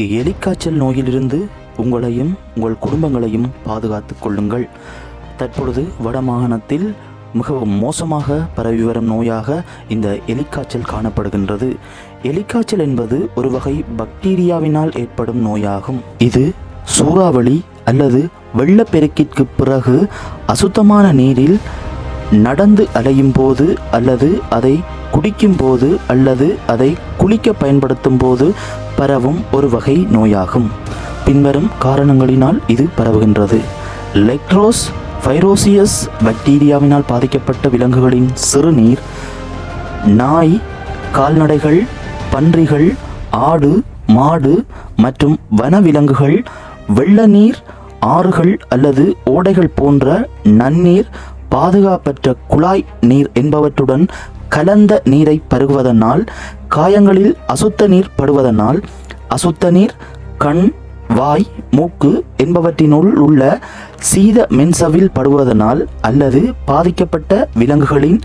எலிக்காய்ச்சல் நோயிலிருந்து உங்களையும் உங்கள் குடும்பங்களையும் பாதுகாத்துக் கொள்ளுங்கள். தற்பொழுது வடமாகாணத்தில் மிகவும் மோசமாக பரவி வரும் நோயாக இந்த எலிக்காய்ச்சல் காணப்படுகின்றது. எலிக்காய்ச்சல் என்பது ஒரு வகை பாக்டீரியாவினால் ஏற்படும் நோயாகும். இது சூறாவளி அல்லது வெள்ளப்பெருக்கிற்கு பிறகு அசுத்தமான நீரில் நடந்து அலையும் போது அல்லது அதை குடிக்கும் போது அல்லது அதை குளிக்க பயன்படுத்தும் போது பரவும் ஒரு வகை நோயாகும். பின்வரும் காரணங்களினால் இது பரவுகின்றது. லெக்ட்ரோஸ் வைரோசியஸ் பாக்டீரியாவினால் பாதிக்கப்பட்ட விலங்குகளின் சிறுநீர், நாய், கால்நடைகள், பன்றிகள், ஆடு, மாடு மற்றும் வனவிலங்குகள், வெள்ள நீர், ஆறுகள் அல்லது ஓடைகள் போன்ற நன்னீர், பாதுகாப்பற்ற குழாய் நீர் என்பவற்றுடன் கலந்த நீரை பருகுவதனால், காயங்களில் அசுத்த நீர் படுவதனால், அசுத்த நீர் கண், வாய், மூக்கு என்பவற்றினுள் உள்ள சீத மென்சவில் படுவதனால் அல்லது பாதிக்கப்பட்ட விலங்குகளின்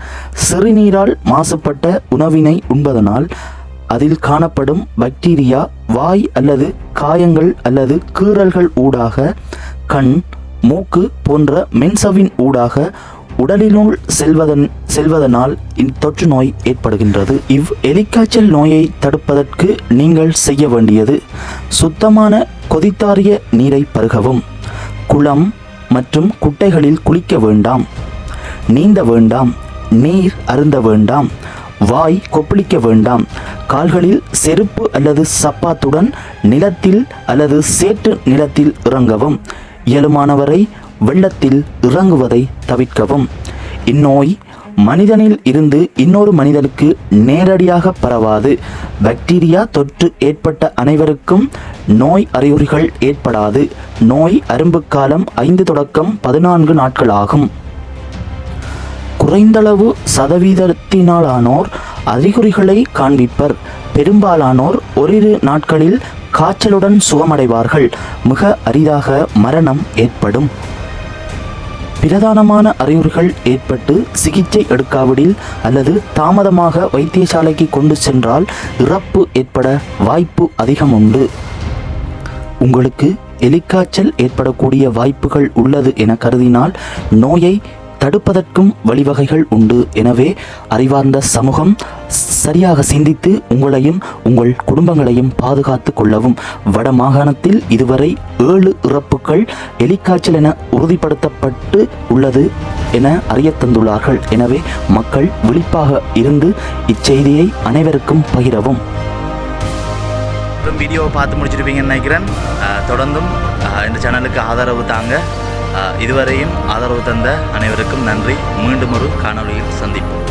சிறுநீரால் மாசுபட்ட உணவினை உண்பதனால் அதில் காணப்படும் பாக்டீரியா வாய் அல்லது காயங்கள் அல்லது கீறல்கள் ஊடாக, கண், மூக்கு போன்ற மென்சவின் ஊடாக உடலினுள் செல்வதனால் இத்தொற்று நோய் ஏற்படுகின்றது. எலிக்காய்ச்சல் நோயை தடுப்பதற்கு நீங்கள் செய்ய வேண்டியது: சுத்தமான கொதித்தாறிய நீரை பருகவும், குளம் மற்றும் குட்டைகளில் குளிக்க வேண்டாம், நீந்த வேண்டாம், நீர் அருந்த வேண்டாம், வாய் கொப்பளிக்க வேண்டாம், கால்களில் செருப்பு அல்லது சப்பாத்துடன் நிலத்தில் அல்லது சேற்று நிலத்தில் இறங்கவும், இயலுமானவரை வெள்ளத்தில் இறங்குவதை தவிர்க்கவும். இந்நோய் மனிதனில் இருந்து இன்னொரு மனிதனுக்கு நேரடியாக பரவாது. பாக்டீரியா தொற்று ஏற்பட்ட அனைவருக்கும் நோய் அறிகுறிகள் ஏற்படாது. நோய் அரும்பு காலம் 5 தொடக்கம் 14 நாட்கள் ஆகும். குறைந்தளவு சதவீதத்தினாலானோர் அறிகுறிகளை காண்பிப்பர். பெரும்பாலானோர் ஓரிரு நாட்களில் காய்ச்சலுடன் சுகமடைவார்கள். மிக அரிதாக மரணம் ஏற்படும். பிரதானமான அறிகுறிகள் ஏற்பட்டு சிகிச்சை எடுக்காவிடில் அல்லது தாமதமாக வைத்தியசாலைக்கு கொண்டு சென்றால் இறப்பு ஏற்பட வாய்ப்பு அதிகம் உண்டு. உங்களுக்கு எலிக்காய்ச்சல் ஏற்படக்கூடிய வாய்ப்புகள் உள்ளது என கருதினால் நோயை தடுப்பதற்கும் வழிவகைகள் உண்டு. எனவே அறிவார்ந்த சமூகம் சரியாக சிந்தித்து உங்களையும் உங்கள் குடும்பங்களையும் பாதுகாத்து கொள்ளவும். வடமாகாணத்தில் இதுவரை 7 இறப்புகள் எலிக்காய்ச்சல் என உறுதிப்படுத்தப்பட்டு உள்ளது என அறிய தந்துள்ளார்கள். எனவே மக்கள் விழிப்பாக இருந்து இச்செய்தியை அனைவருக்கும் பகிரவும். வீடியோவை பார்த்து முடிச்சிருப்பீங்கன்னு நினைக்கிறேன். தொடர்ந்தும் இந்த சேனலுக்கு ஆதரவு தாங்க. இதுவரையும் ஆதரவு தந்த அனைவருக்கும் நன்றி. மீண்டும் ஒரு காணொளியில் சந்திப்போம்.